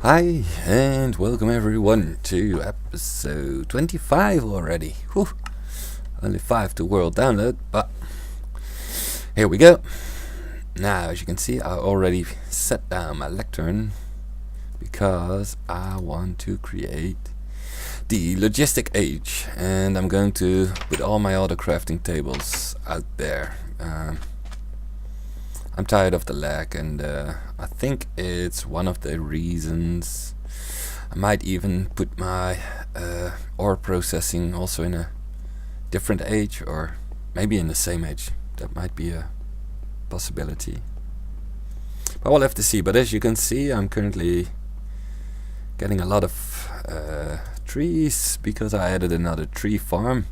Hi and welcome everyone to episode 25 already. Whew. Only 5 to world download, but here we go. Now, as you can see, I already set down my lectern because I want to create the logistic age, and I'm going to put all my autocrafting tables out there. I'm tired of the lag, and I think it's one of the reasons. I might even put my ore processing also in a different age, or maybe in the same age. That might be a possibility. But we'll have to see. But as you can see, I'm currently getting a lot of trees because I added another tree farm,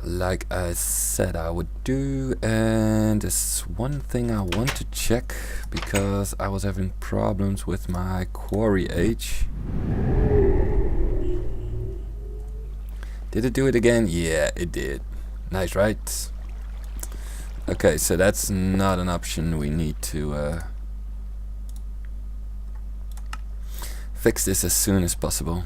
like I said I would do. And there's one thing I want to check because I was having problems with my quarry age. Did it do it again? Yeah, it did. Nice, right? Okay, so that's not an option. We need to fix this as soon as possible,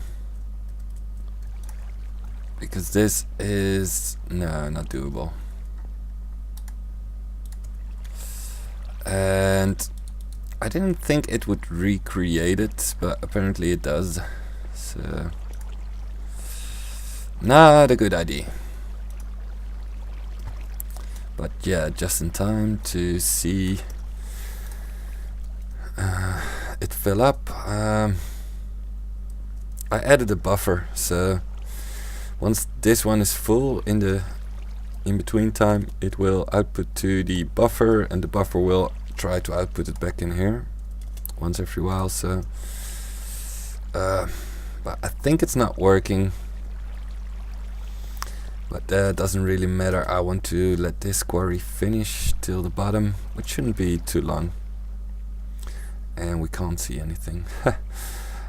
because this is not doable. And I didn't think it would recreate it, but apparently it does. So not a good idea. But yeah, just in time to see it fill up. I added a buffer, so once this one is full in the in-between time, it will output to the buffer, and the buffer will try to output it back in here once every while. So but I think it's not working, but that doesn't really matter. I want to let this quarry finish till the bottom, which shouldn't be too long, and we can't see anything.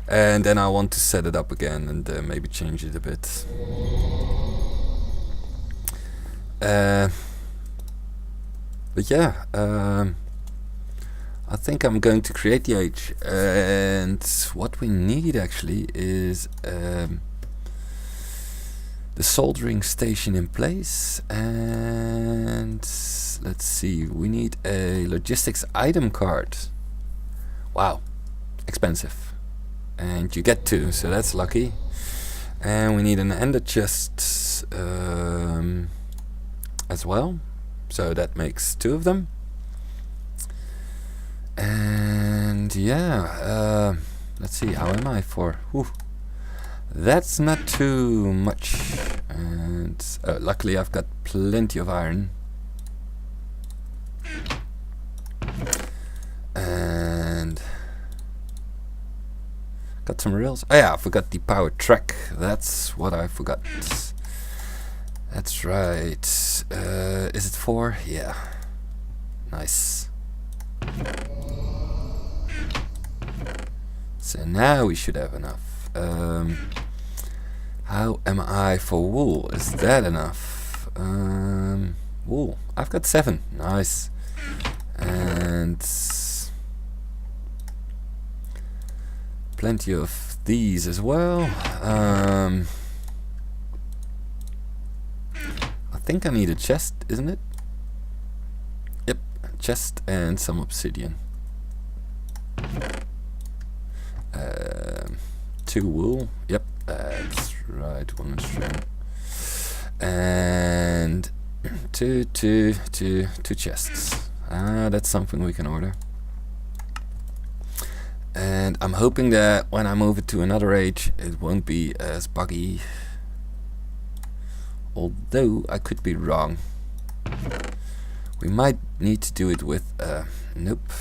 And then I want to set it up again and maybe change it a bit. But yeah, I think I'm going to create the age, and what we need actually is the soldering station in place, and let's see, we need a logistics item card. Wow, expensive. And you get 2, so that's lucky. And we need an ender chest as well, so that makes 2 of them. And yeah, let's see, how am I for? Whew. That's not too much. And luckily I've got plenty of iron. And got some rails. Oh yeah, I forgot the power track. That's what I forgot. That's right. Is it 4? Yeah. Nice. So now we should have enough. How am I for wool? Is that enough? Wool. I've got 7. Nice. And plenty of these as well. I think I need a chest, isn't it? Yep, a chest and some obsidian. 2 wool. Yep, that's right. 1 string. And two chests. That's something we can order. And I'm hoping that when I move it to another age, it won't be as buggy. Although I could be wrong. We might need to do it with nope.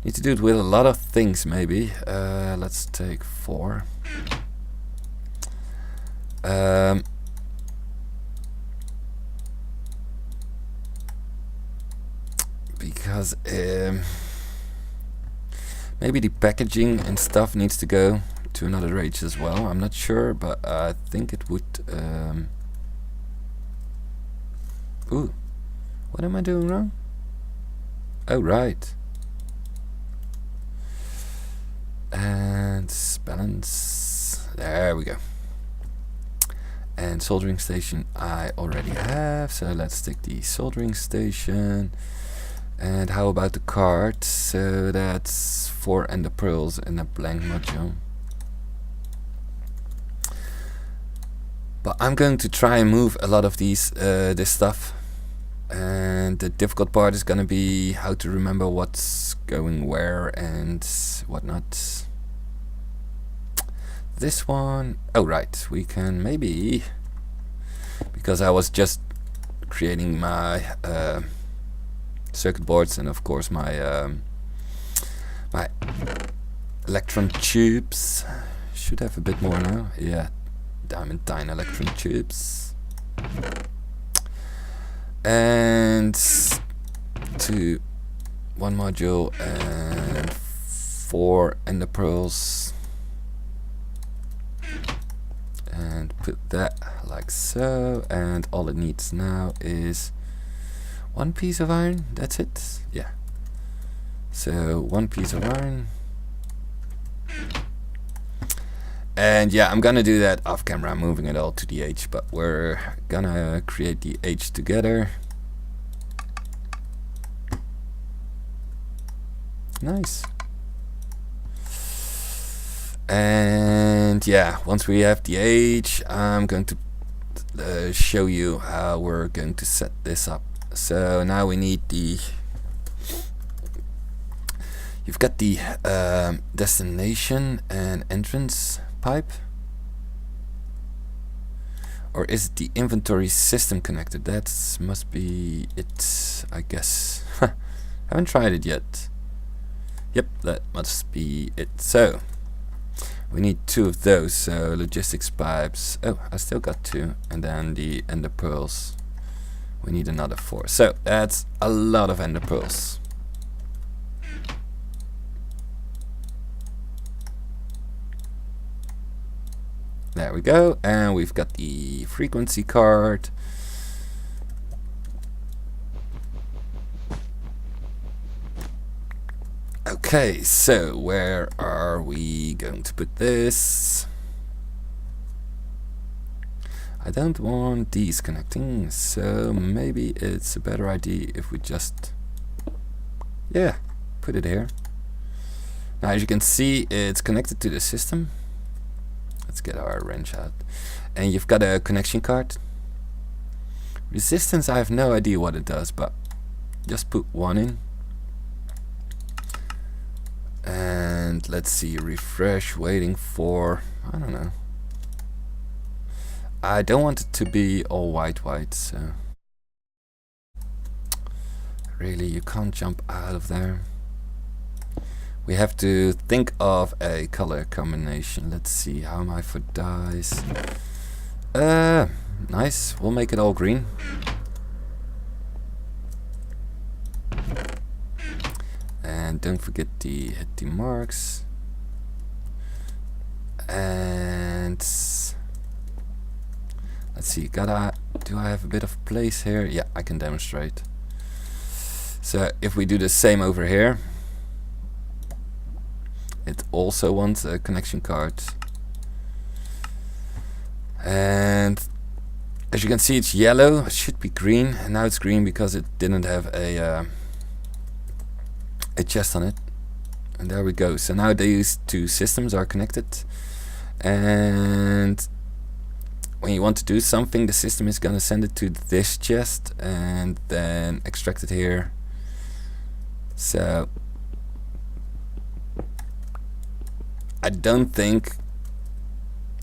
Need to do it with a lot of things, maybe. Let's take 4. Because maybe the packaging and stuff needs to go to another age as well. I'm not sure, but I think it would. Ooh, what am I doing wrong? Oh, right. and balance. There we go. And soldering station I already have, so let's stick the soldering station. And how about the card? So that's 4 ender pearls in a blank module. But I'm going to try and move a lot of these this stuff, and the difficult part is gonna be how to remember what's going where and whatnot. This one, oh right, we can maybe, because I was just creating my circuit boards and of course my my electron tubes. Should have a bit more now. Yeah, diamantine electron tubes. And to 1 module and 4 ender pearls. And put that like so, and all it needs now is 1 piece of iron. That's it. Yeah, so 1 piece of iron. And yeah, I'm gonna do that off camera. I'm moving it all to the H, but we're gonna create the H together. Nice. And yeah, once we have the H, I'm going to show you how we're going to set this up. So now we need the, you've got the destination and entrance pipe, or is it the inventory system connector? That must be it, I guess. Haven't tried it yet. Yep, that must be it. So we need 2 of those, so logistics pipes. Oh, I still got 2, and then the ender pearls. We need another 4, so that's a lot of ender pearls. There we go, and we've got the frequency card. Okay, so where are we going to put this? I don't want these connecting, so maybe it's a better idea if we just, yeah, put it here. Now as you can see, it's connected to the system. Let's get our wrench out. And you've got a connection card. Resistance, I have no idea what it does, but just put 1 in. And let's see, refresh, waiting for, I don't know. I don't want it to be all white, so really you can't jump out of there. We have to think of a color combination. Let's see, how am I for dyes? Nice, we'll make it all green. And don't forget to hit the marks. And let's see, do I have a bit of place here? Yeah, I can demonstrate. So if we do the same over here, it also wants a connection card. And as you can see, it's yellow. It should be green, and now it's green because it didn't have a chest on it. And there we go. So now these 2 systems are connected, and when you want to do something, the system is gonna send it to this chest and then extract it here. So I don't think,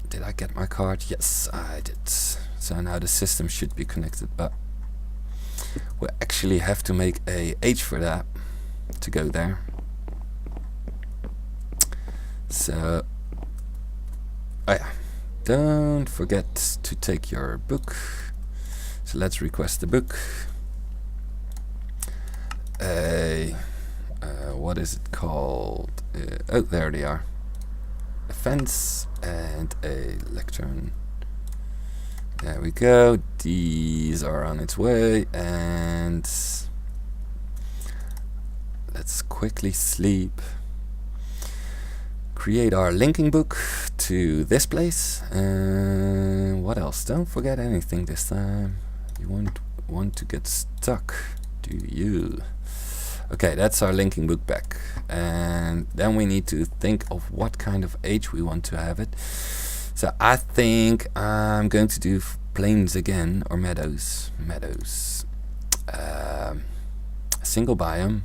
did I get my card? Yes, I did. So now the system should be connected, but we actually have to make a H for that to go there. So, oh yeah, don't forget to take your book. So let's request the book. What is it called? Oh, there they are. A fence and a lectern. There we go. These are on its way, and let's quickly sleep. create our linking book to this place. And what else? Don't forget anything this time. You won't want to get stuck, do you? Okay, that's our linking book back. And then we need to think of what kind of age we want to have it. So I think I'm going to do plains again, or meadows. Single biome.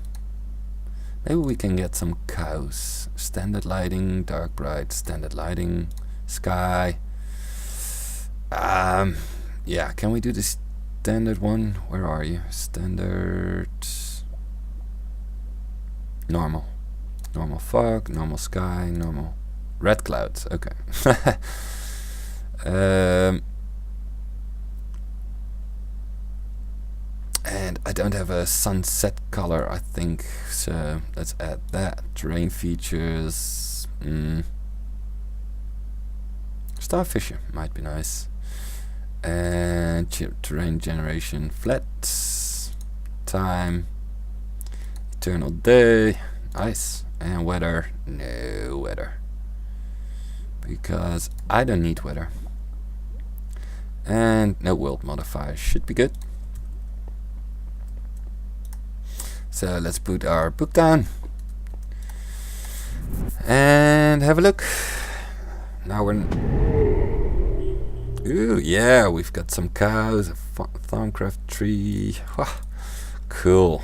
Maybe we can get some cows. Standard lighting, dark bright, standard lighting, sky. Yeah, can we do the standard one? Where are you? Standard. Normal. Normal fog, normal sky, normal red clouds. Okay. And I don't have a sunset color, I think, so let's add that. Terrain features. Starfisher might be nice. And terrain generation flat. Time. Eternal day. Nice. And weather. No weather. Because I don't need weather. And no world modifier. Should be good. So let's put our book down and have a look. Now we're ooh, yeah, we've got some cows, a Tharmcraft tree. Wow, cool.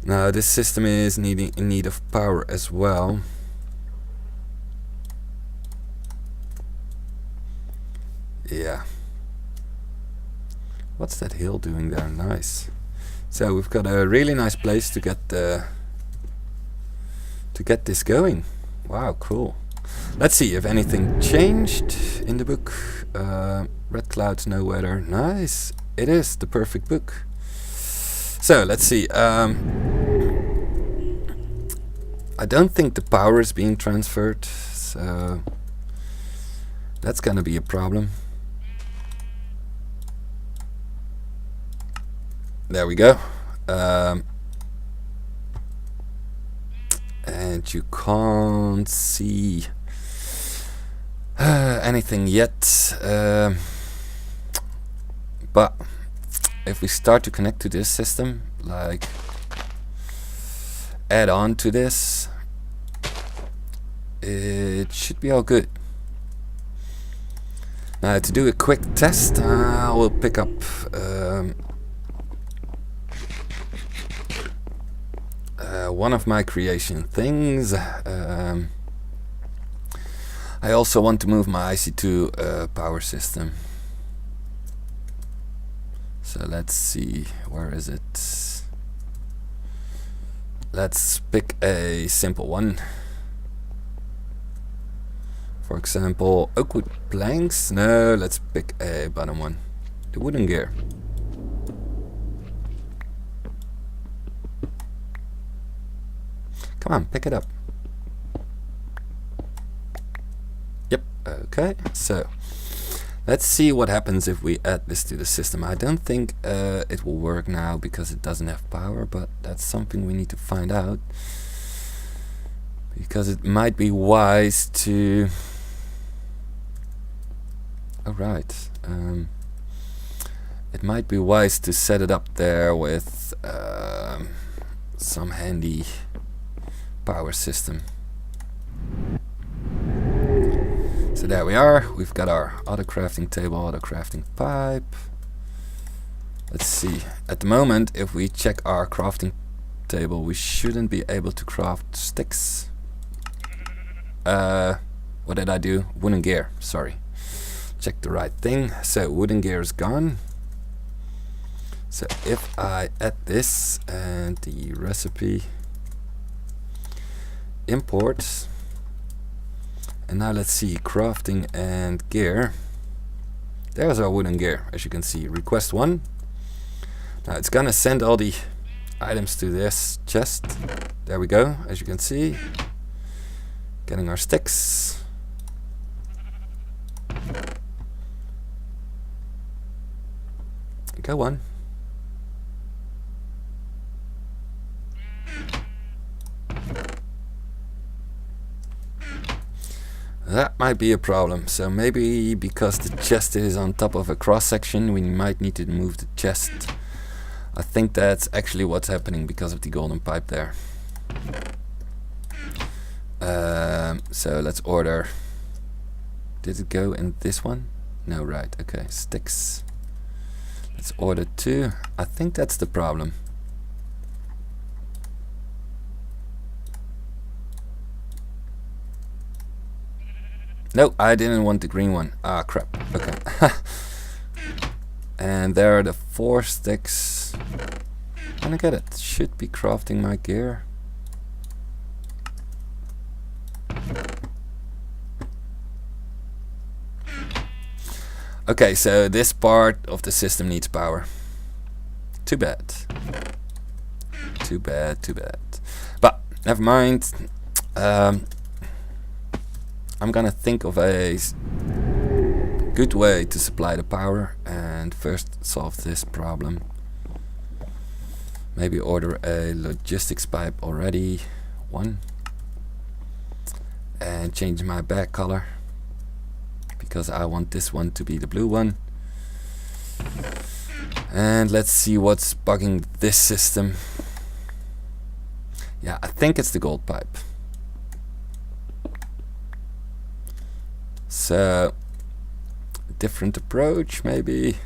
Now this system is in need of power as well. Yeah. What's that hill doing there? Nice. So we've got a really nice place to get this going. Wow, cool. Let's see if anything changed in the book. Red clouds, no weather. Nice. It is the perfect book. So let's see. I don't think the power is being transferred, so that's gonna be a problem. There we go. And you can't see anything yet. But if we start to connect to this system, like add on to this, it should be all good. Now to do a quick test, I will pick up one of my creation things. I also want to move my IC2 power system. So let's see, where is it? Let's pick a simple one. For example, oakwood planks. No, let's pick a bottom one. The wooden gear. Come on, pick it up. Yep, okay. So, let's see what happens if we add this to the system. I don't think it will work now because it doesn't have power, but that's something we need to find out. Because it might be wise to... Oh, right. It might be wise to set it up there with some handy power system. So there we are. We've got our auto-crafting table, auto-crafting pipe. Let's see. At the moment, if we check our crafting table, we shouldn't be able to craft sticks. What did I do? Wooden gear. Sorry. Check the right thing. So wooden gear is gone. So if I add this and the recipe, import, and now let's see, crafting and gear. There's our wooden gear, as you can see. Request 1. Now it's gonna send all the items to this chest. There we go, as you can see. Getting our sticks. Go on. That might be a problem. So maybe because the chest is on top of a cross section, we might need to move the chest. I think that's actually what's happening because of the golden pipe there. So let's order. Did it go in this one? No, right. Okay, sticks. Let's order 2. I think that's the problem. No, I didn't want the green one. Ah, crap. Okay. And there are the 4 sticks. And I get it. Should be crafting my gear. Okay, so this part of the system needs power. Too bad. Too bad, too bad. But never mind. I'm gonna think of a good way to supply the power and first solve this problem. Maybe order a logistics pipe already. 1. And change my back color, because I want this one to be the blue one. And let's see what's bugging this system. Yeah, I think it's the gold pipe. So, different approach maybe.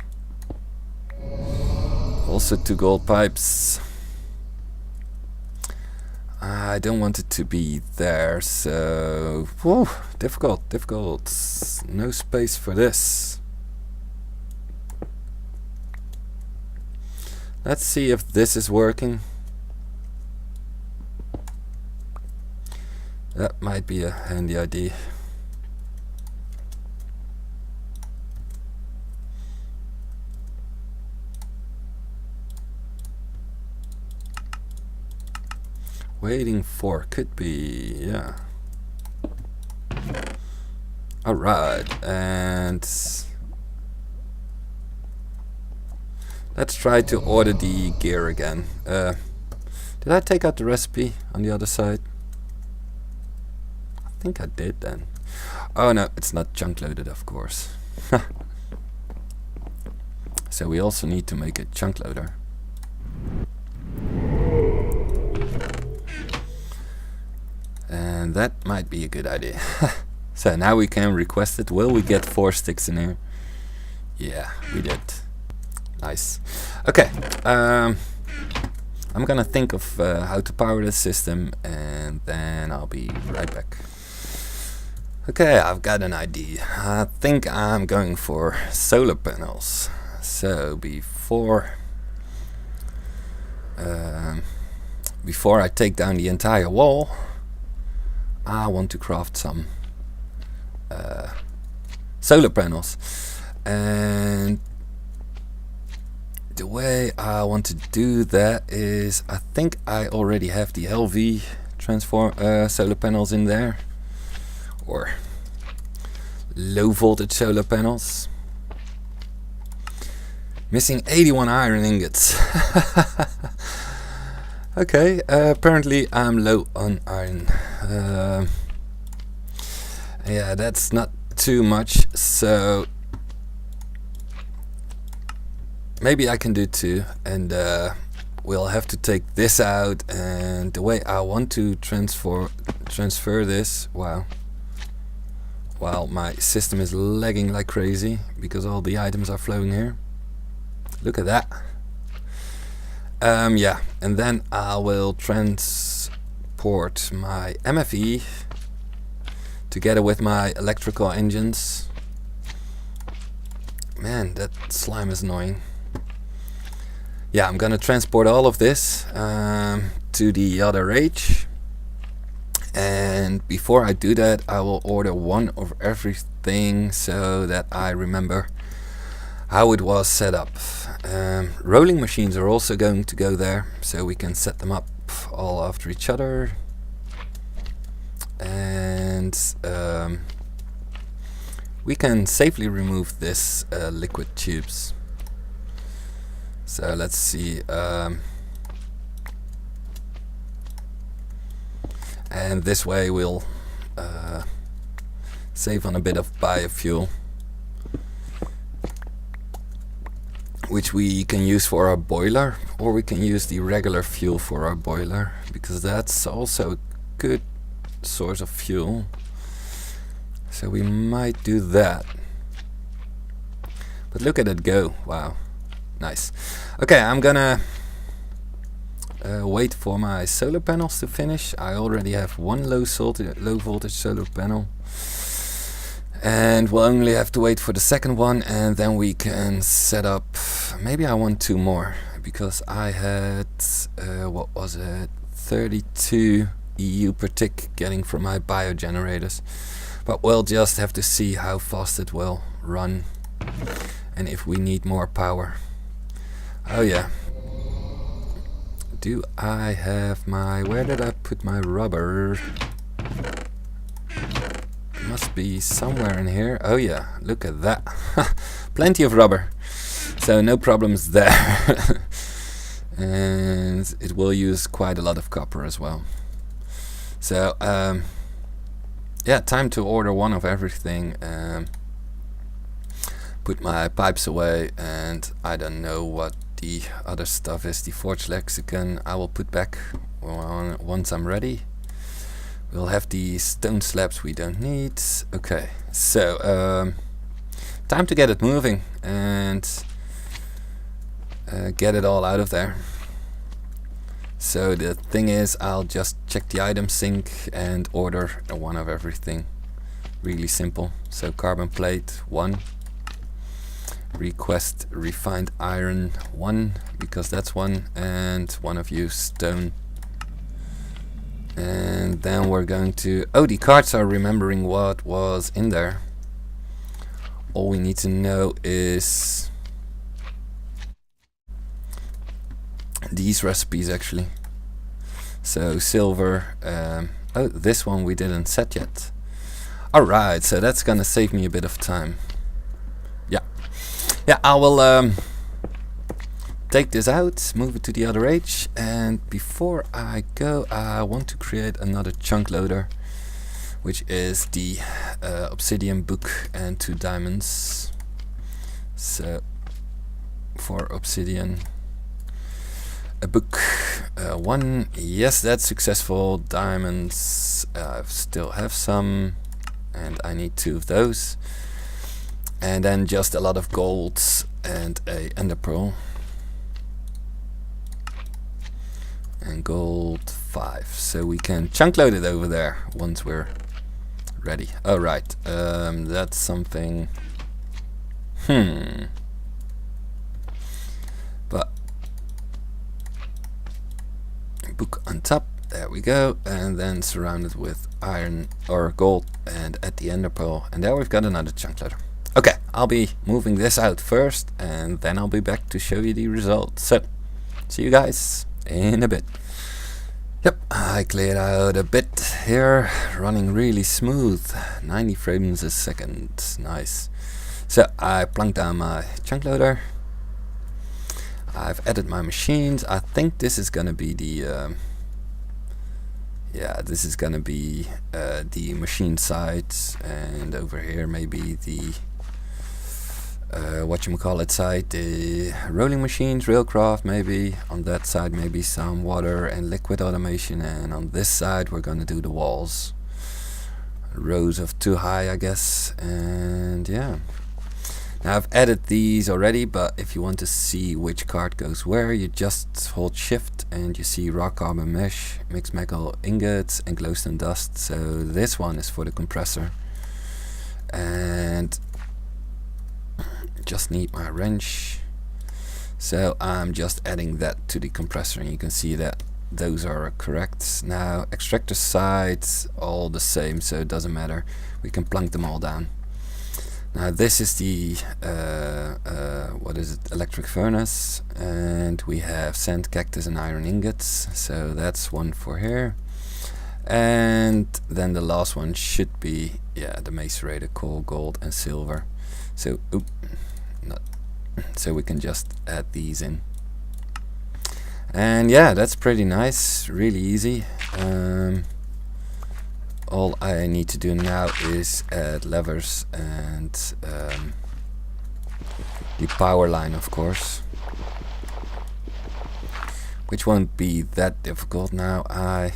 Also 2 gold pipes. I don't want it to be there, so whew, difficult. No space for this. Let's see if this is working. That might be a handy idea. Waiting for could be, yeah. Alright, and let's try to order the gear again. Did I take out the recipe on the other side? I think I did then. Oh no, it's not chunk loaded, of course. So we also need to make a chunk loader. And that might be a good idea. So now we can request it. Will we get 4 sticks in here? Yeah, we did. Nice. Okay. I'm gonna think of how to power this system, and then I'll be right back. Okay, I've got an idea. I think I'm going for solar panels. So before I take down the entire wall, I want to craft some solar panels, and the way I want to do that is, I think I already have the LV solar panels in there, or low voltage solar panels. Missing 81 iron ingots. Okay, apparently I'm low on iron. Yeah, that's not too much, so maybe I can do 2, and we'll have to take this out. And the way I want to transfer this, wow, my system is lagging like crazy because all the items are flowing here. Look at that. Yeah, and then I will transport my MFE together with my electrical engines. Man, that slime is annoying. Yeah, I'm gonna transport all of this to the other H, and before I do that, I will order 1 of everything so that I remember how it was set up. Rolling machines are also going to go there, so we can set them up all after each other. And we can safely remove this liquid tubes. So let's see. And this way we'll save on a bit of biofuel, which we can use for our boiler, or we can use the regular fuel for our boiler, because that's also a good source of fuel. So we might do that. But look at it go. Wow, nice. Okay, I'm gonna wait for my solar panels to finish. I already have one low voltage solar panel, and we'll only have to wait for the second one, and then we can set up. Maybe I want 2 more, because I had what was it, 32 EU per tick getting from my biogenerators. But we'll just have to see how fast it will run and if we need more power. Oh yeah. Do I have my... where did I put my rubber? It must be somewhere in here. Oh yeah, look at that. Plenty of rubber. So no problems there. And it will use quite a lot of copper as well. So yeah, time to order one of everything. Put my pipes away, and I don't know what the other stuff is. The forge lexicon I will put back once I'm ready. We'll have the stone slabs we don't need. Okay, so time to get it moving and get it all out of there. So the thing is, I'll just check the item sync and order one of everything. Really simple. So carbon plate 1, request refined iron 1, because that's 1, and one of you stone. And then we're going to... oh, the cards are remembering what was in there. All we need to know is these recipes actually. So silver, oh, this one we didn't set yet. Alright, so that's gonna save me a bit of time. Yeah, I will take this out, move it to the other edge, and before I go, I want to create another chunk loader, which is the obsidian book and 2 diamonds. So for obsidian, a book 1, yes, that's successful. Diamonds, I still have some, and I need 2 of those. And then just a lot of golds and a ender pearl. And gold 5, so we can chunk load it over there once we're ready. Alright, that's something. But book on top, there we go, and then surrounded with iron or gold and at the ender pearl, and there we've got another chunk loader. Okay, I'll be moving this out first, and then I'll be back to show you the results. So, see you guys in a bit. Yep, I cleared out a bit here, running really smooth, 90 frames a second, nice. So I plunked down my chunk loader. I've added my machines. I think this is gonna be the yeah, this is gonna be the machine side, and over here maybe the whatchamacallit side, the rolling machines, RailCraft maybe. On that side maybe some water and liquid automation, and on this side we're gonna do the walls. Rows of 2 high, I guess, and yeah. Now I've added these already, but if you want to see which card goes where, you just hold shift and you see raw carbon mesh, mixed metal ingots and glowstone dust. So this one is for the compressor, and just need my wrench. So I'm just adding that to the compressor, and you can see that those are correct. Now extractor sides all the same, so it doesn't matter, we can plunk them all down. Now this is the what is it, electric furnace, and we have sand, cactus and iron ingots, so that's one for here. And then the last one should be, yeah, the macerator, coal, gold and silver. So so we can just add these in, and yeah, that's pretty nice, really easy. All all I need to do now is add levers and the power line, of course, which won't be that difficult. Now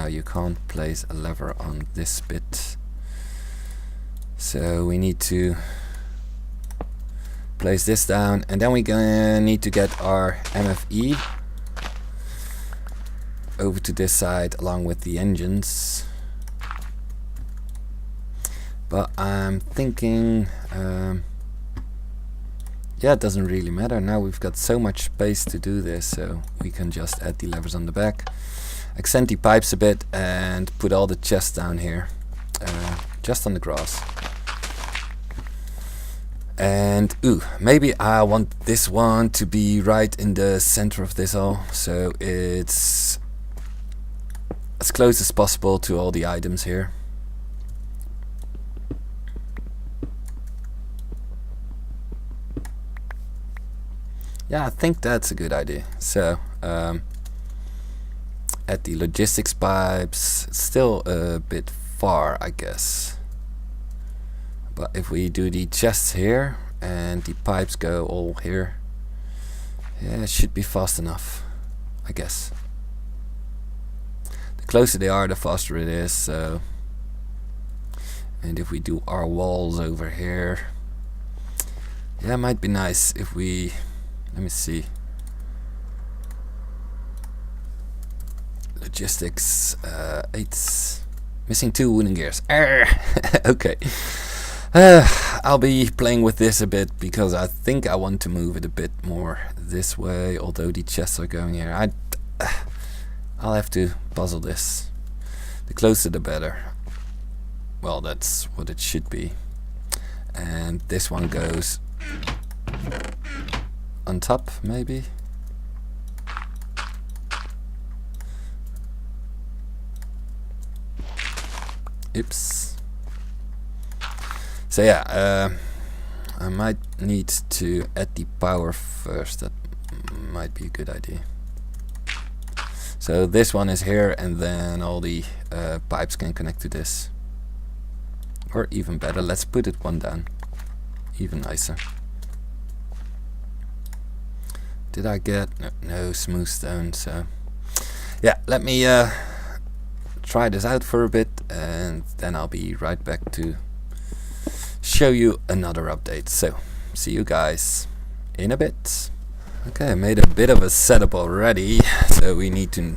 you can't place a lever on this bit, so we need to place this down, and then we're gonna need to get our MFE over to this side along with the engines. But I'm thinking, yeah, it doesn't really matter. Now we've got so much space to do this, so we can just add the levers on the back, extend the pipes a bit, and put all the chests down here, just on the grass. And maybe I want this one to be right in the center of this all, so it's as close as possible to all the items here. Yeah, I think that's a good idea. So at the logistics pipes, it's still a bit far, I guess. But if we do the chests here and the pipes go all here, yeah, it should be fast enough, I guess. The closer they are, the faster it is. So, and if we do our walls over here, yeah, it might be nice if we, let me see, logistics 8, missing 2 wooden gears. Okay. I'll be playing with this a bit because I think I want to move it a bit more this way, although the chests are going here. I'll have to puzzle this. The closer the better. Well, that's what it should be. And this one goes on top, maybe. Oops. So yeah, I might need to add the power first. That might be a good idea. So this one is here, and then all the pipes can connect to this. Or even better, let's put it one down. Even nicer. Did I get no smooth stone? So yeah, let me try this out for a bit, and then I'll be right back to show you another update. So see you guys in a bit. Okay, I made a bit of a setup already, so we need to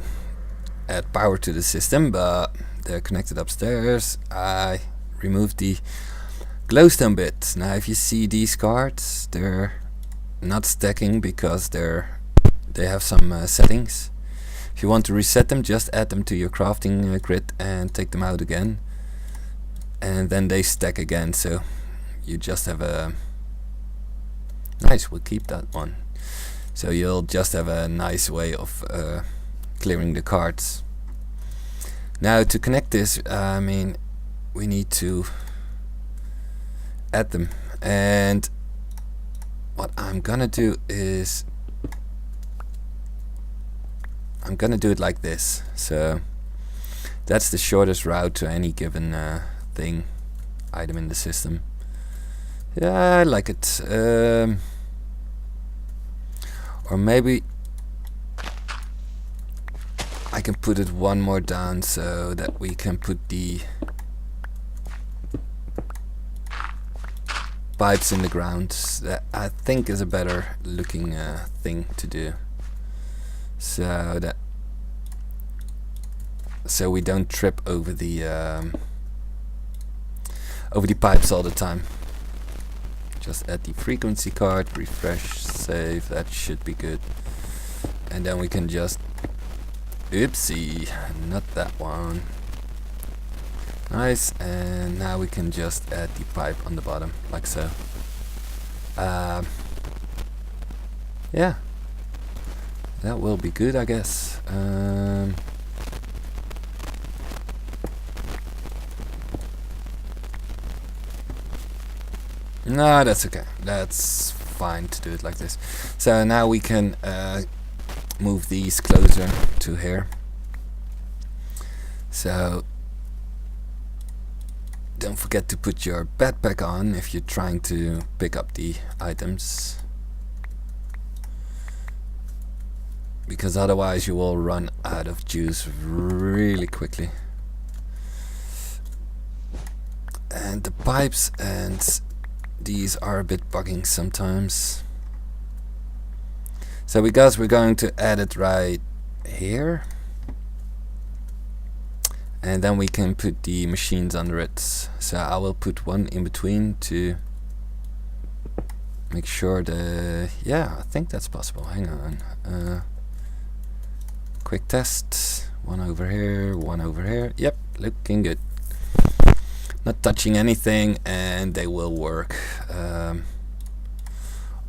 add power to the system, but they're connected upstairs. I removed the glowstone bit. Now if you see these cards, they're not stacking because they have some settings. If you want to reset them, just add them to your crafting grid and take them out again, and then they stack again. So you just have a nice, we'll keep that one. So you'll just have a nice way of clearing the cards. Now to connect this, I mean, we need to add them, and what I'm gonna do is I'm gonna do it like this. So that's the shortest route to any given item in the system. Yeah, I like it. Or maybe I can put it one more down so that we can put the pipes in the ground. That I think is a better looking thing to do. So we don't trip over the pipes all the time. Just add the frequency card, refresh, save, that should be good. And then we can just, oopsie, not that one. Nice, and now we can just add the pipe on the bottom, like so. Yeah, that will be good, I guess. No, that's okay. That's fine to do it like this. So now we can move these closer to here. So don't forget to put your backpack on if you're trying to pick up the items, because otherwise you will run out of juice really quickly. And the pipes and these are a bit bugging sometimes. So because we're going to add it right here, and then we can put the machines under it. So I will put one in between to make sure that, yeah, I think that's possible. Hang on. Quick test. One over here, one over here. Yep, looking good. Not touching anything, and they will work.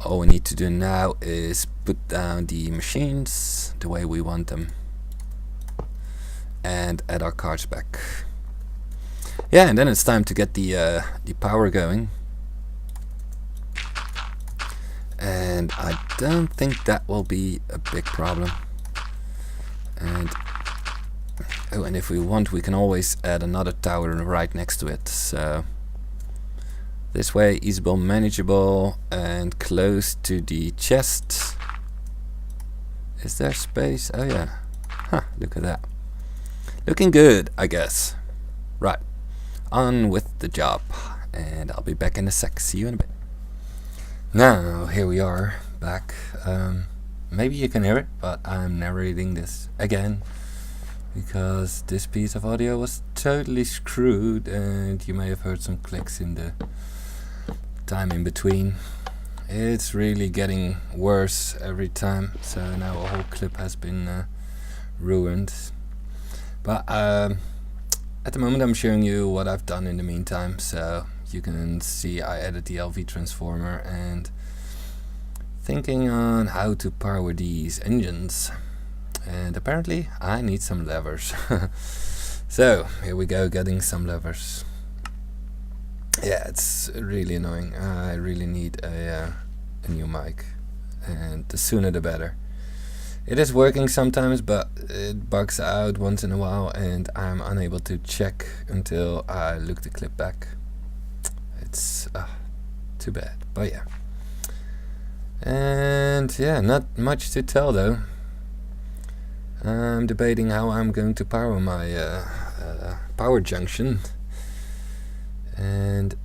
All we need to do now is put down the machines the way we want them and add our cards back. Yeah, and then it's time to get the power going. And I don't think that will be a big problem. And oh, and if we want, we can always add another tower right next to it. So this way, easable, manageable, and close to the chest. Is there space? Oh yeah. Huh, look at that. Looking good, I guess. Right, on with the job. And I'll be back in a sec. See you in a bit. Now, here we are, back. Maybe you can hear it, but I'm narrating this again, because this piece of audio was totally screwed, and you may have heard some clicks in the time in between. It's really getting worse every time, so now a whole clip has been ruined. But at the moment I'm showing you what I've done in the meantime, so you can see I added the LV transformer and thinking on how to power these engines. And apparently I need some levers. So here we go, getting some levers. Yeah, it's really annoying. I really need a new mic, and the sooner the better. It is working sometimes, but it bugs out once in a while, and I'm unable to check until I look the clip back. It's too bad, but yeah. And yeah, not much to tell though. I'm debating how I'm going to power my power junction, and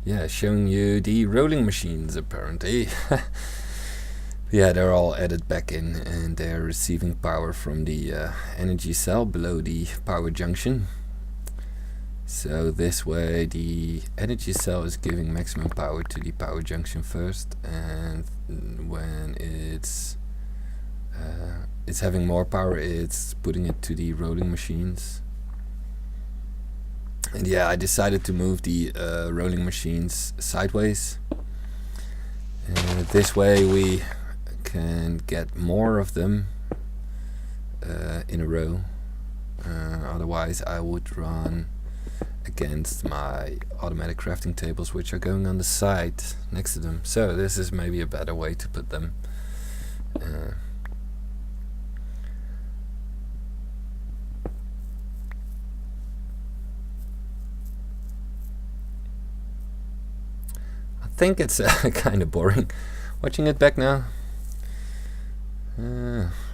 yeah, showing you the rolling machines apparently. Yeah, they're all added back in, and they're receiving power from the energy cell below the power junction. So this way the energy cell is giving maximum power to the power junction first, and when it's having more power, it's putting it to the rolling machines. And yeah, I decided to move the rolling machines sideways, and this way we can get more of them in a row. Otherwise I would run against my automatic crafting tables, which are going on the side next to them. So this is maybe a better way to put them. I think it's kind of boring watching it back now.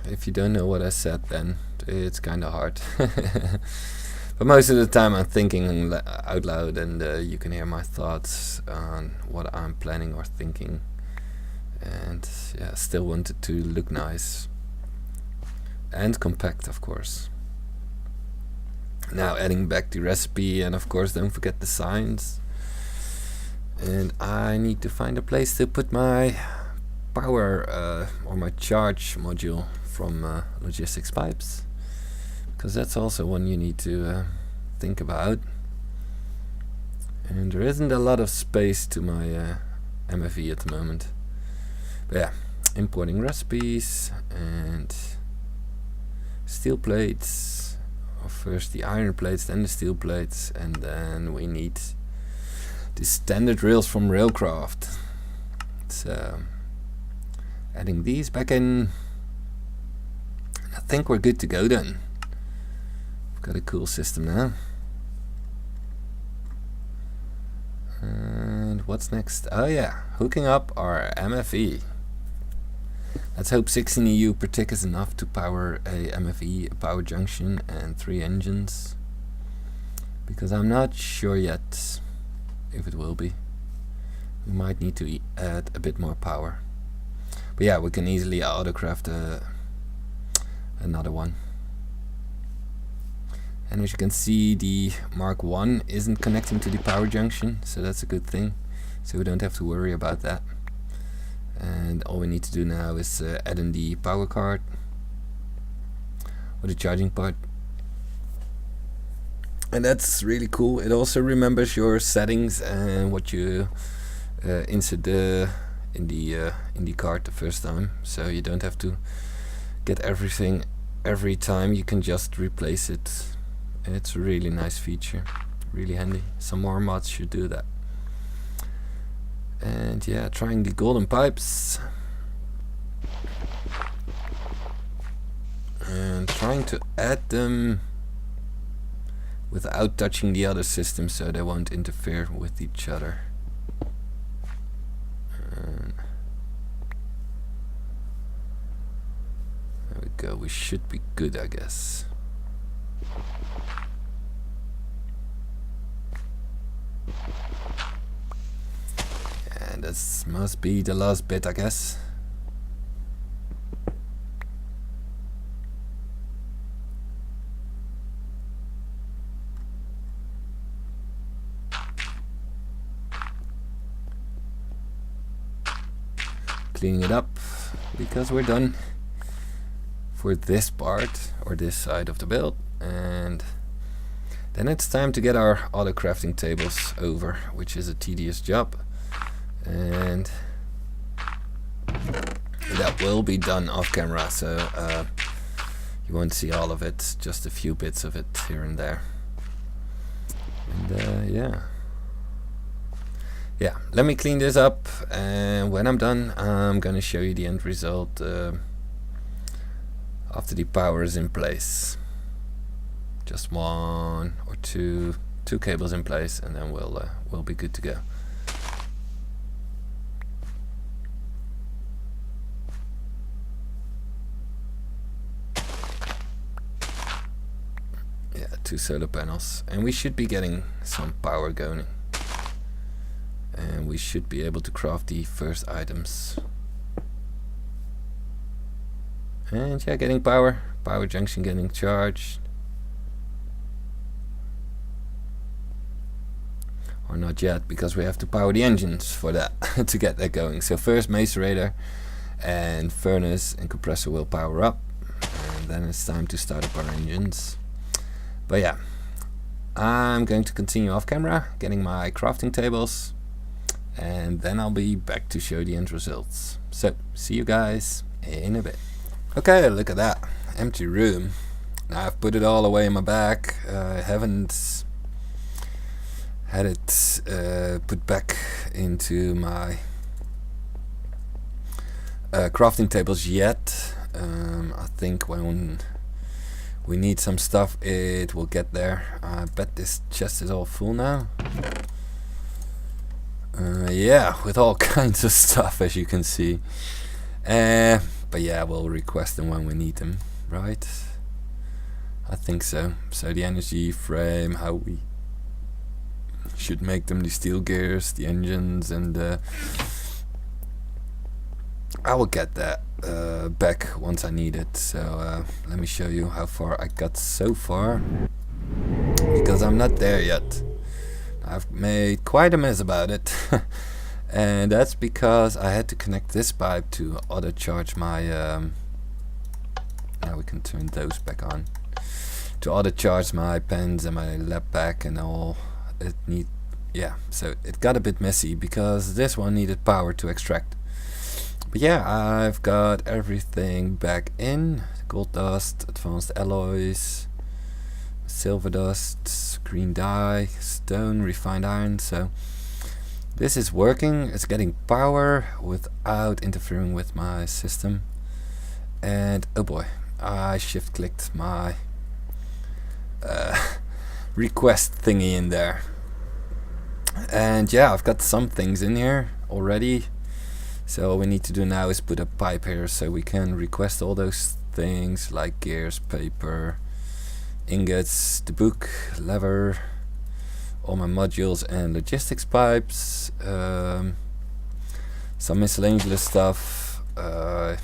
If you don't know what I said, then it's kind of hard. But most of the time I'm thinking out loud, and you can hear my thoughts on what I'm planning or thinking. And yeah, still want it to look nice and compact, of course. Now adding back the recipe, and of course don't forget the signs. And I need to find a place to put my power or my charge module from Logisitics, because that's also one you need to think about. And there isn't a lot of space to my MFE at the moment. But yeah, importing recipes and steel plates. Or first the iron plates, then the steel plates, and then we need the standard rails from Railcraft. So Adding these back in. I think we're good to go then. We've got a cool system now. And what's next? Oh yeah, hooking up our MFE. Let's hope 16 EU per tick is enough to power a MFE, a power junction, and 3 engines. Because I'm not sure yet if it will be. We might need to add a bit more power. But yeah, we can easily autocraft another one. And as you can see, the Mark 1 isn't connecting to the power junction, so that's a good thing. So we don't have to worry about that. And all we need to do now is add in the power card or the charging part. And that's really cool. It also remembers your settings and what you insert in the card the first time, so you don't have to get everything every time. You can just replace it. It's a really nice feature, really handy. Some more mods should do that. And yeah, trying the golden pipes and trying to add them without touching the other systems so they won't interfere with each other. And there we go, we should be good, I guess. And this must be the last bit, I guess. Cleaning it up because we're done for this part or this side of the build, and then it's time to get our auto-crafting tables over, which is a tedious job, and that will be done off camera, so you won't see all of it, just a few bits of it here and there. And yeah, let me clean this up, and when I'm done I'm gonna show you the end result after the power is in place. Just one or two cables in place, and then we'll be good to go. Yeah, 2 solar panels, and we should be getting some power going. And we should be able to craft the first items. And yeah, getting power junction getting charged. Or not yet, because we have to power the engines for that to get that going. So first macerator and furnace and compressor will power up, and then it's time to start up our engines. But yeah, I'm going to continue off camera getting my crafting tables, and then I'll be back to show the end results. So see you guys in a bit. Okay, look at that empty room. Now I've put it all away in my bag. I haven't had it put back into my crafting tables yet. I think when we need some stuff it will get there. I bet this chest is all full now. Yeah, with all kinds of stuff, as you can see. But yeah, we'll request them when we need them, right? I think so. So the energy frame, how we should make them, the steel gears, the engines, and I will get that back once I need it. So let me show you how far I got so far, because I'm not there yet. I've made quite a mess about it. And that's because I had to connect this pipe to auto charge my now we can turn those back on, to auto charge my pens and my lab pack and all. Yeah, so it got a bit messy because this one needed power to extract. But yeah, I've got everything back in: gold dust, advanced alloys, silver dust, green dye, stone, refined iron. So This is working, it's getting power without interfering with my system. And oh boy, I shift clicked my request thingy in there. And yeah, I've got some things in here already. So all we need to do now is put a pipe here so we can request all those things like gears, paper, ingots, the book, lever, all my modules and logistics pipes, some miscellaneous stuff. I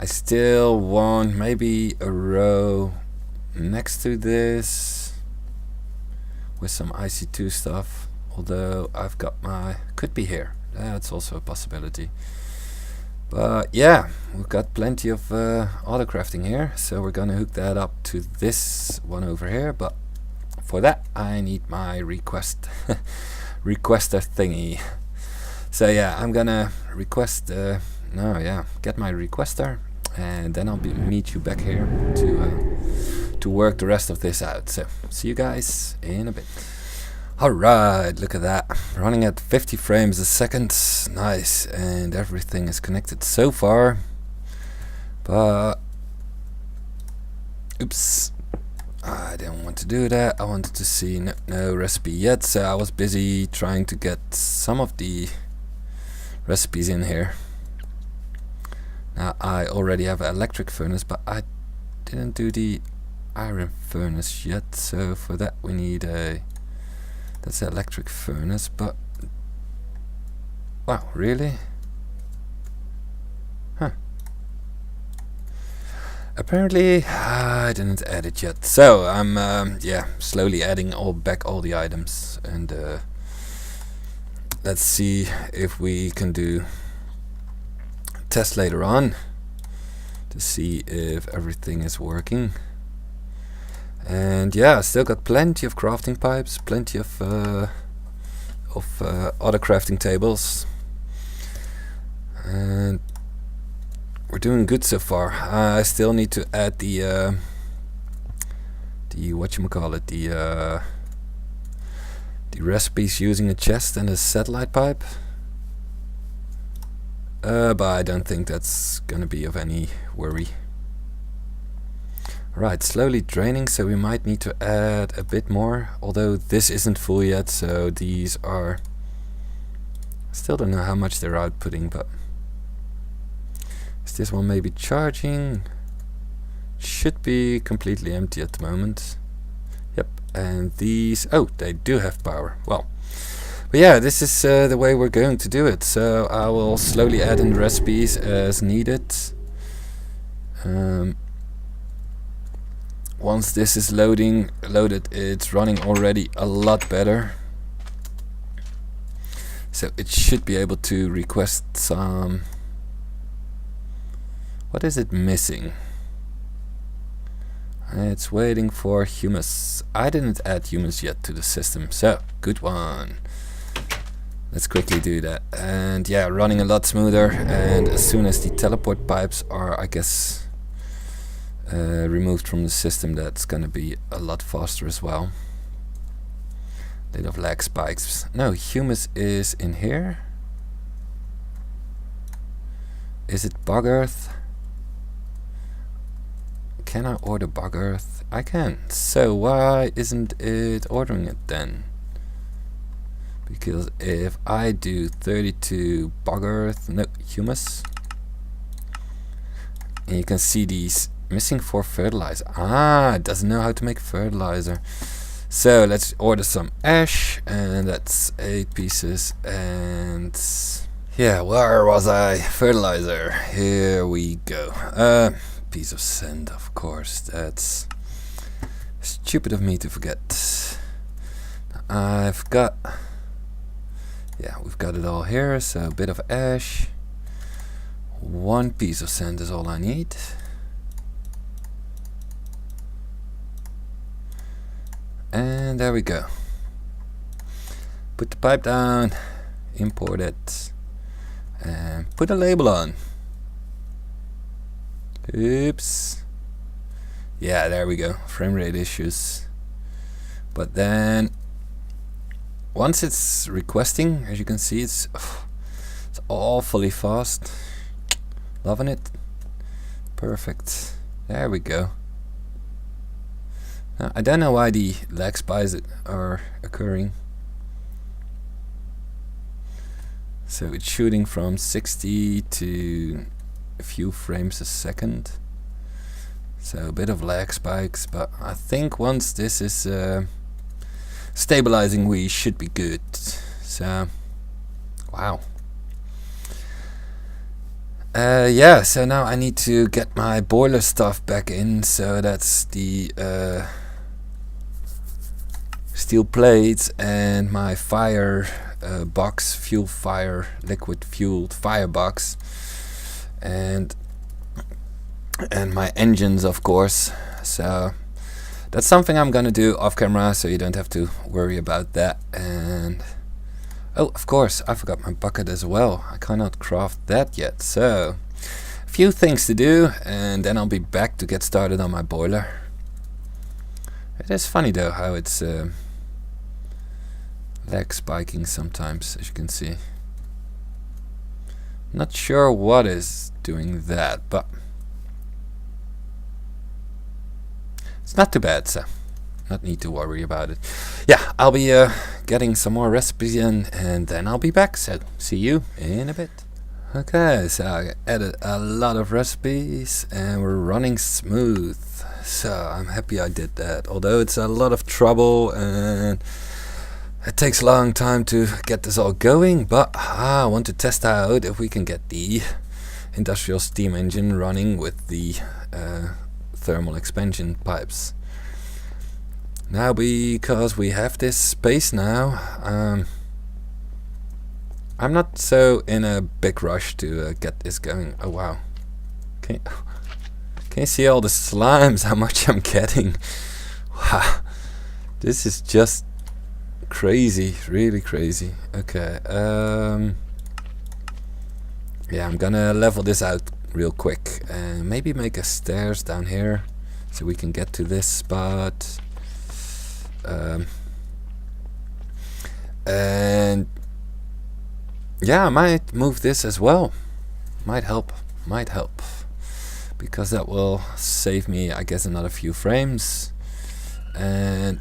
still want maybe a row next to this with some IC2 stuff, although I've got my, could be here, that's also a possibility. But yeah, we've got plenty of autocrafting here, so we're gonna hook that up to this one over here, but for that I need my requester thingy. So yeah, I'm gonna request get my requester, and then I'll meet you back here to work the rest of this out. So see you guys in a bit. Alright, look at that, running at 50 frames a second, nice, and everything is connected so far, but oops, I didn't want to do that. I wanted to see no recipe yet, so I was busy trying to get some of the recipes in here. Now I already have an electric furnace, but I didn't do the iron furnace yet, so for that we need a, that's an electric furnace, but wow, really? Huh. Apparently I didn't add it yet, so I'm yeah, slowly adding all the items, and let's see if we can do a test later on to see if everything is working. And yeah, still got plenty of crafting pipes, plenty of auto crafting tables, and we're doing good so far. I still need to add the whatchamacallit, the recipes using a chest and a satellite pipe, but I don't think that's gonna be of any worry. Right, slowly draining, so we might need to add a bit more, although this isn't full yet, so these are, still don't know how much they're outputting, but is this one maybe charging? Should be completely empty at the moment. Yep, and these, oh, they do have power. Well, but yeah, this is the way we're going to do it, so I will slowly add in the recipes as needed. Once this is loaded, it's running already a lot better, so it should be able to request some. What is it missing? It's waiting for humus. I didn't add humus yet to the system, so good one. Let's quickly do that. And yeah, running a lot smoother, and as soon as the teleport pipes are, I guess, removed from the system, that's gonna be a lot faster as well. Little lag spikes. No, humus is in here. Is it bog earth? Can I order bog earth? I can. So why isn't it ordering it then? Because if I do 32 bog earth, no, humus, and you can see these missing 4 fertilizer. Ah, it doesn't know how to make fertilizer. So let's order some ash, and that's 8 pieces. And yeah, where was I? Fertilizer. Here we go. Piece of sand, of course. That's stupid of me to forget. I've got, yeah, we've got it all here. So a bit of ash. 1 piece of sand is all I need. And there we go. Put the pipe down, import it, and put a label on. Oops. Yeah, there we go. Frame rate issues. But then once it's requesting, as you can see, it's awfully fast. Loving it. Perfect. There we go. Now, I don't know why the lag spikes are occurring. So it's shooting from 60 to a few frames a second. So a bit of lag spikes, but I think once this is stabilizing, we should be good. So, wow. Yeah, so now I need to get my boiler stuff back in. So that's the steel plates and my fire box, liquid fueled fire box, and my engines, of course. So that's something I'm gonna do off camera, so you don't have to worry about that. And oh, of course, I forgot my bucket as well. I cannot craft that yet. So a few things to do, and then I'll be back to get started on my boiler. It is funny though how it's lag spiking sometimes, as you can see. Not sure what is doing that, but it's not too bad, so not need to worry about it. Yeah, I'll be getting some more recipes in, and then I'll be back, so see you in a bit. Okay, so I added a lot of recipes and we're running smooth, so I'm happy I did that, although it's a lot of trouble and it takes a long time to get this all going. But I want to test out if we can get the industrial steam engine running with the thermal expansion pipes. Now, because we have this space now, I'm not so in a big rush to get this going. Oh wow, can you see all the slimes, how much I'm getting? Wow, this is just crazy, really crazy. Okay, yeah, I'm gonna level this out real quick and maybe make a stairs down here so we can get to this spot. And yeah, I might move this as well. Might help, because that will save me, I guess, another few frames. And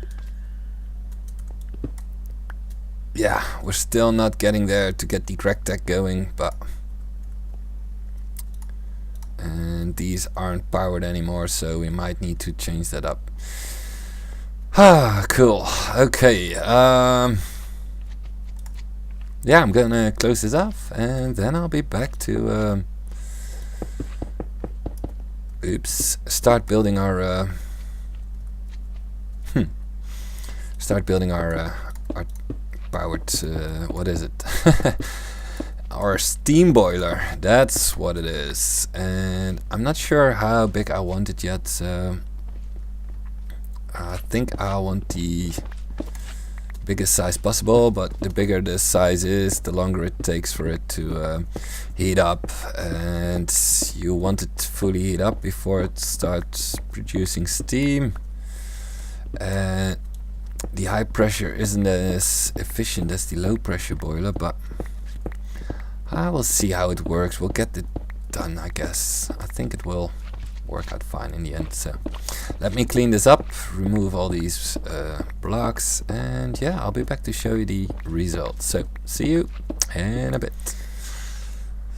yeah, we're still not getting there to get the crack tech going, but and these aren't powered anymore, so we might need to change that up. Ah, cool. Okay, yeah, I'm gonna close this off and then I'll be back to start building our our powered what is it? Our steam boiler. That's what it is. And I'm not sure how big I want it yet, so I think I want the biggest size possible, but the bigger the size is, the longer it takes for it to heat up, and you want it fully heat up before it starts producing steam. And the high pressure isn't as efficient as the low pressure boiler, but I will see how it works. We'll get it done, I guess. I think it will work out fine in the end. So let me clean this up, remove all these blocks, and yeah, I'll be back to show you the results. So see you in a bit.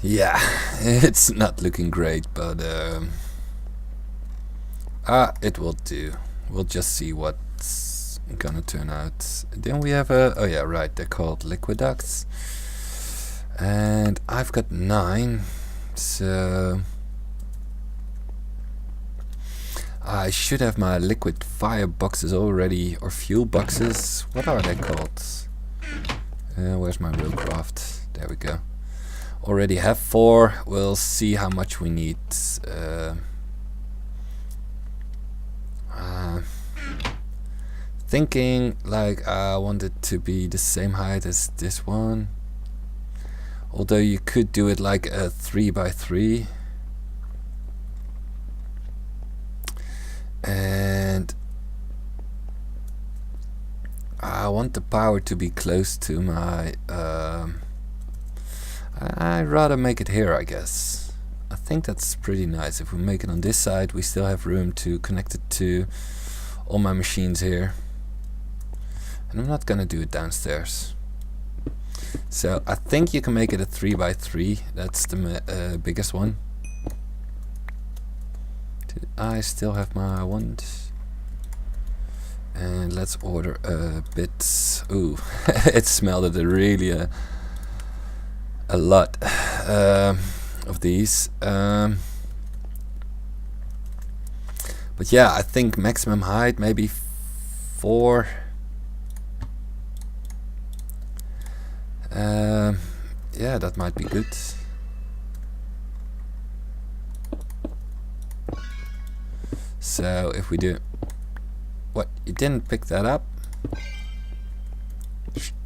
Yeah, it's not looking great, but it will do. We'll just see what's gonna turn out. Then we have oh yeah, right, they're called liquid ducts, and I've got 9, so I should have my liquid fire boxes already, or fuel boxes. What are they called? Where's my BuildCraft? There we go. Already have 4. We'll see how much we need. Thinking like I want it to be the same height as this one. Although you could do it like a 3x3. And I want the power to be close to my I'd rather make it here, I guess. I think that's pretty nice. If we make it on this side, we still have room to connect it to all my machines here. And I'm not gonna do it downstairs. So I think you can make it a 3x3. That's the biggest one. I still have my wand. And let's order a bit. Ooh, it smelled really a lot of these. But yeah, I think maximum height maybe 4. Yeah, that might be good. So if we do... What? You didn't pick that up?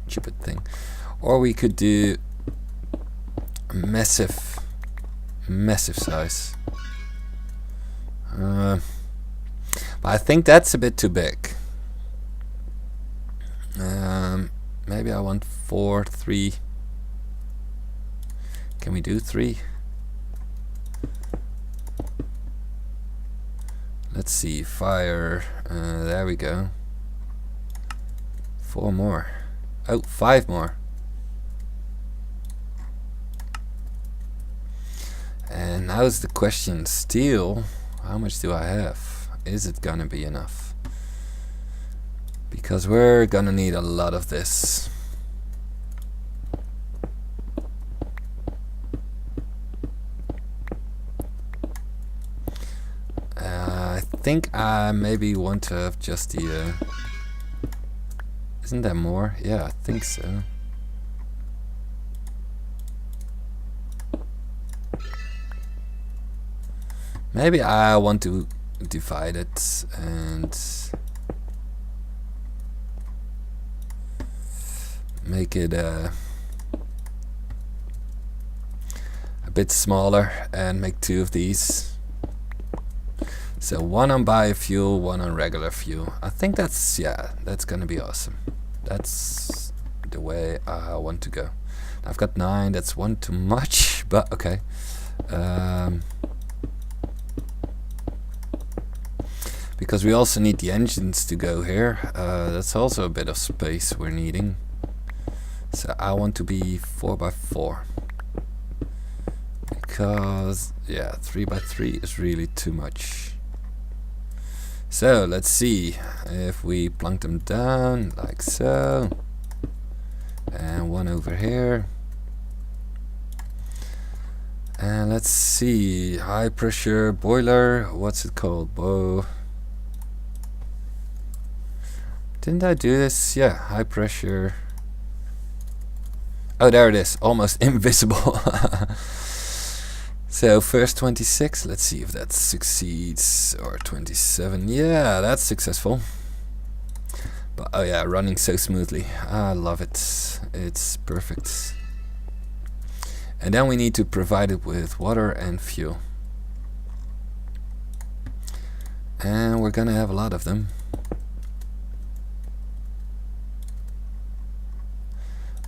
Stupid thing. Or we could do a massive size. But I think that's a bit too big. Maybe I want 4, 3. Can we do 3? Let's see, fire, there we go. 4 more. Oh, 5 more. And now's the question, steel, how much do I have? Is it gonna be enough? Because we're gonna need a lot of this. I think I maybe want to have just the... isn't there more? Yeah, I think so. Maybe I want to divide it and make it a bit smaller and make 2 of these. So 1 on biofuel, 1 on regular fuel. I think that's, yeah, that's gonna be awesome. That's the way I want to go. I've got 9, that's 1 too much, but okay. Because we also need the engines to go here. That's also a bit of space we're needing. So I want to be 4x4. Because, yeah, 3x3 is really too much. So let's see if we plunk them down like so, and 1 over here, and let's see, high pressure boiler, what's it called? Didn't I do this? Yeah, high pressure. Oh, there it is, almost invisible. So first 26, let's see if that succeeds, or 27, yeah, that's successful. But oh yeah, running so smoothly, I love it, it's perfect. And then we need to provide it with water and fuel. And we're gonna have a lot of them.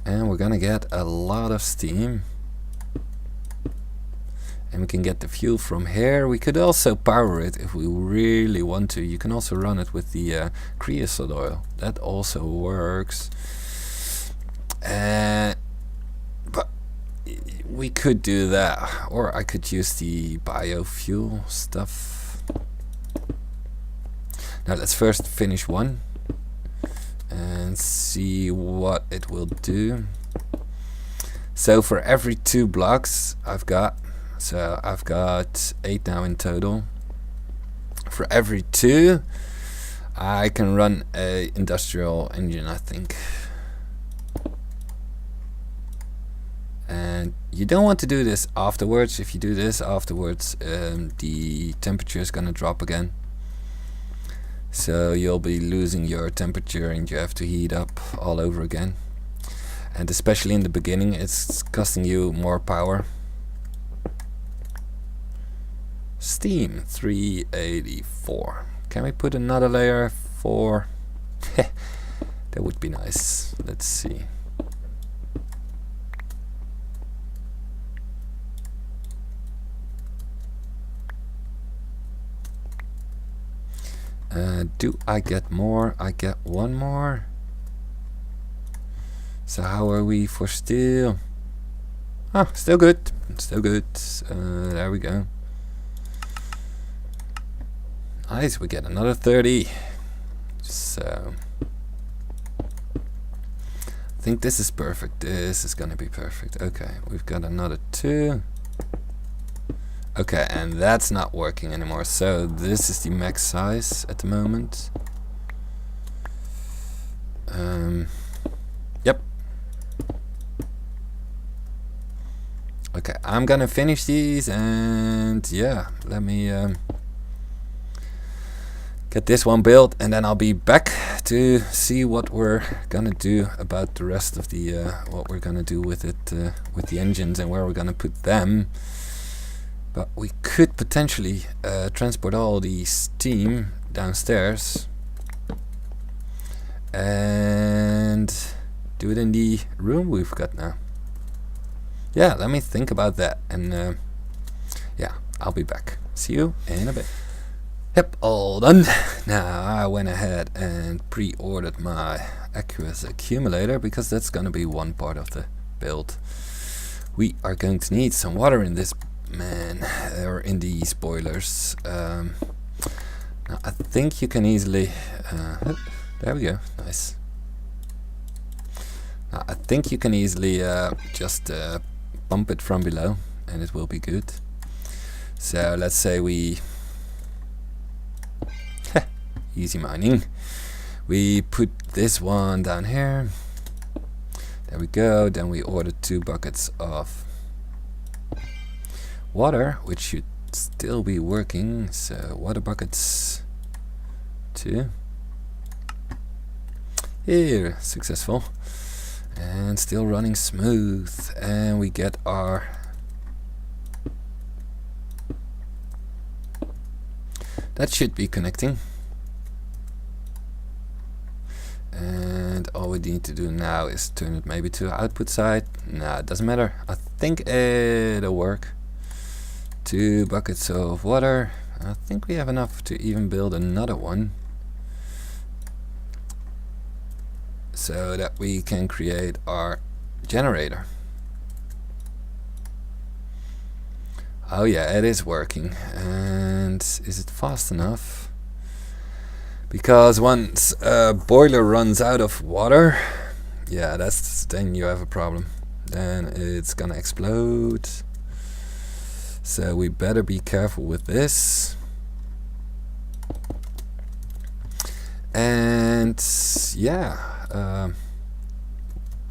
And we're gonna get a lot of steam. And we can get the fuel from here. We could also power it if we really want to. You can also run it with the creosote oil. That also works. But we could do that. Or I could use the biofuel stuff. Now let's first finish 1. And see what it will do. So for every 2 blocks I've got... So I've got 8 now in total. For every 2, I can run a industrial engine, I think. And you don't want to do this afterwards. If you do this afterwards, the temperature is gonna drop again. So you'll be losing your temperature and you have to heat up all over again. And especially in the beginning, it's costing you more power. Steam 384. Can we put another layer for That would be nice. Let's see. Do I get more? I get one more. So how are we for steel? Ah, still good. Still good. There we go. Nice, we get another 30. So I think this is perfect. This is gonna be perfect. Okay, we've got another 2. Okay, and that's not working anymore. So this is the max size at the moment. Yep. Okay, I'm gonna finish these, and yeah, let me get this one built, and then I'll be back to see what we're gonna do about the rest of the what we're gonna do with it, with the engines, and where we're gonna put them. But we could potentially transport all the steam downstairs and do it in the room we've got now. Yeah, let me think about that, and yeah, I'll be back. See you in a bit. Yep, all done. Now I went ahead and pre-ordered my aqueous accumulator, because that's gonna be one part of the build. We are going to need some water in this or in these boilers. Now I think you can easily there we go, nice. Now I think you can easily just pump it from below, and it will be good. So let's say we easy mining, we put this one down here. There we go. Then we ordered 2 buckets of water, which should still be working. So water buckets 2. Here, successful, and still running smooth. And we get our that should be connecting. And all we need to do now is turn it maybe to output side. Nah, it doesn't matter. I think it'll work. 2 buckets of water. I think we have enough to even build another one, so that we can create our generator. Oh yeah, it is working. And is it fast enough? Because once a boiler runs out of water, yeah, then you have a problem. Then it's gonna explode. So we better be careful with this. And yeah,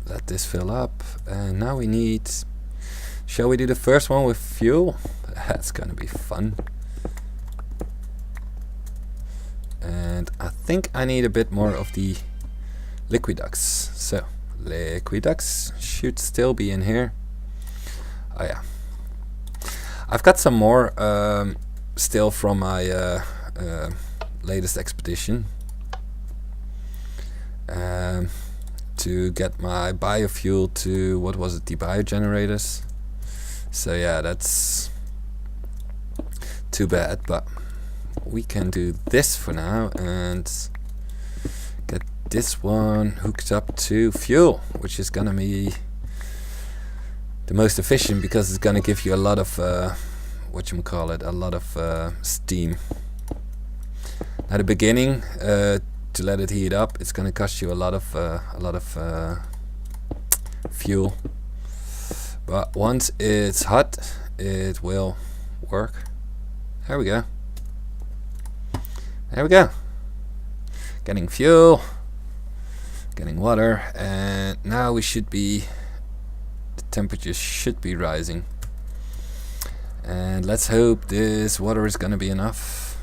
let this fill up. And now we need, shall we do the first one with fuel? That's gonna be fun. And I think I need a bit more of the liquiducts. So liquiducts should still be in here. Oh yeah, I've got some more still from my latest expedition to get my biofuel to, what was it, the biogenerators. So yeah, that's too bad, but we can do this for now and get this one hooked up to fuel, which is gonna be the most efficient, because it's gonna give you a lot of a lot of steam. At the beginning, to let it heat up, it's gonna cost you a lot of fuel, but once it's hot, it will work. There we go. There we go. Getting fuel, getting water, and now we should be, the temperature should be rising. And let's hope this water is gonna be enough.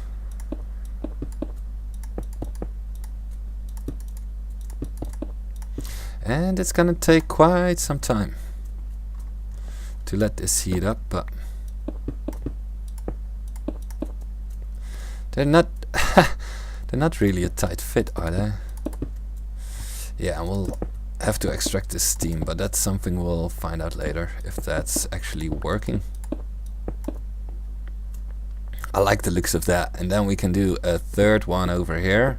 And it's gonna take quite some time to let this heat up, but they're not they're not really a tight fit, are they? Yeah, and we'll have to extract this steam, but that's something we'll find out later if that's actually working. I like the looks of that. And then we can do a third one over here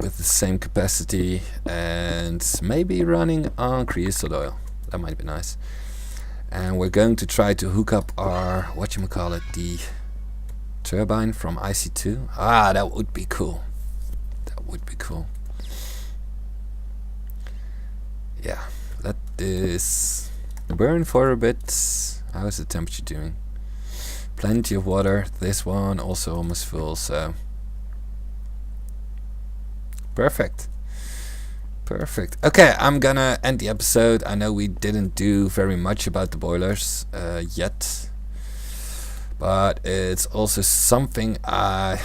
with the same capacity and maybe running on creosote oil. That might be nice. And we're going to try to hook up our, whatchamacallit, the turbine from IC2. Ah, that would be cool. That would be cool. Yeah, let this burn for a bit. How's the temperature doing? Plenty of water. This one also almost full, so perfect. Perfect. Okay, I'm gonna end the episode. I know we didn't do very much about the boilers yet, but it's also something I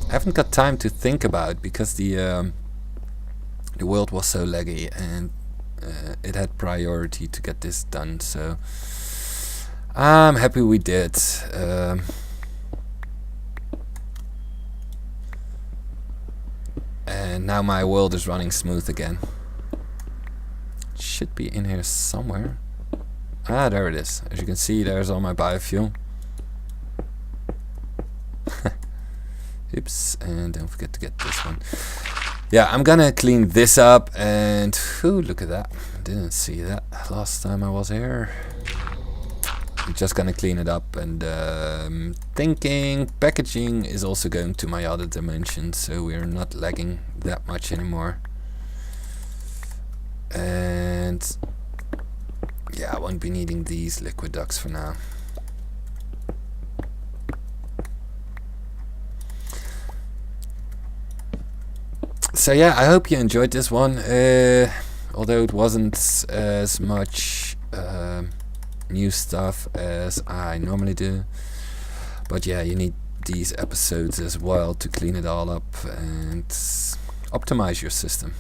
haven't got time to think about because the world was so laggy and it had priority to get this done. So I'm happy we did. And now my world is running smooth again. It should be in here somewhere. Ah, there it is. As you can see, there's all my biofuel. Oops, and don't forget to get this one. Yeah, I'm gonna clean this up and... Ooh, look at that. Didn't see that last time I was here. I'm just gonna clean it up and thinking packaging is also going to my other dimension, so we're not lagging that much anymore. And yeah, I won't be needing these liquid ducts for now. So yeah, I hope you enjoyed this one, although it wasn't as much new stuff as I normally do, but yeah, you need these episodes as well to clean it all up and optimize your system.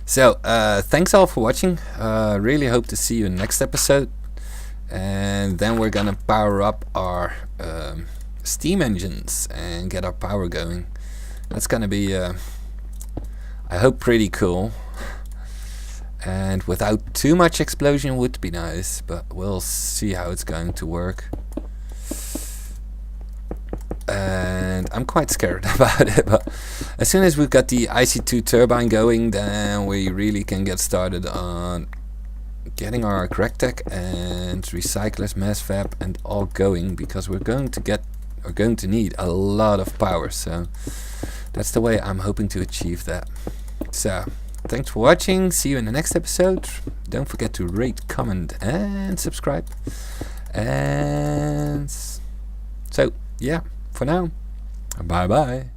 So thanks all for watching. Really hope to see you in the next episode, and then we're gonna power up our steam engines and get our power going. That's gonna be I hope pretty cool. And without too much explosion would be nice, but we'll see how it's going to work. And I'm quite scared about it, but as soon as we've got the IC2 turbine going, then we really can get started on getting our crack tech and recyclers, mass fab and all going, because we're going to need a lot of power. So that's the way I'm hoping to achieve that. So thanks for watching. See you in the next episode. Don't forget to rate, comment and subscribe. And so yeah, for now, bye bye.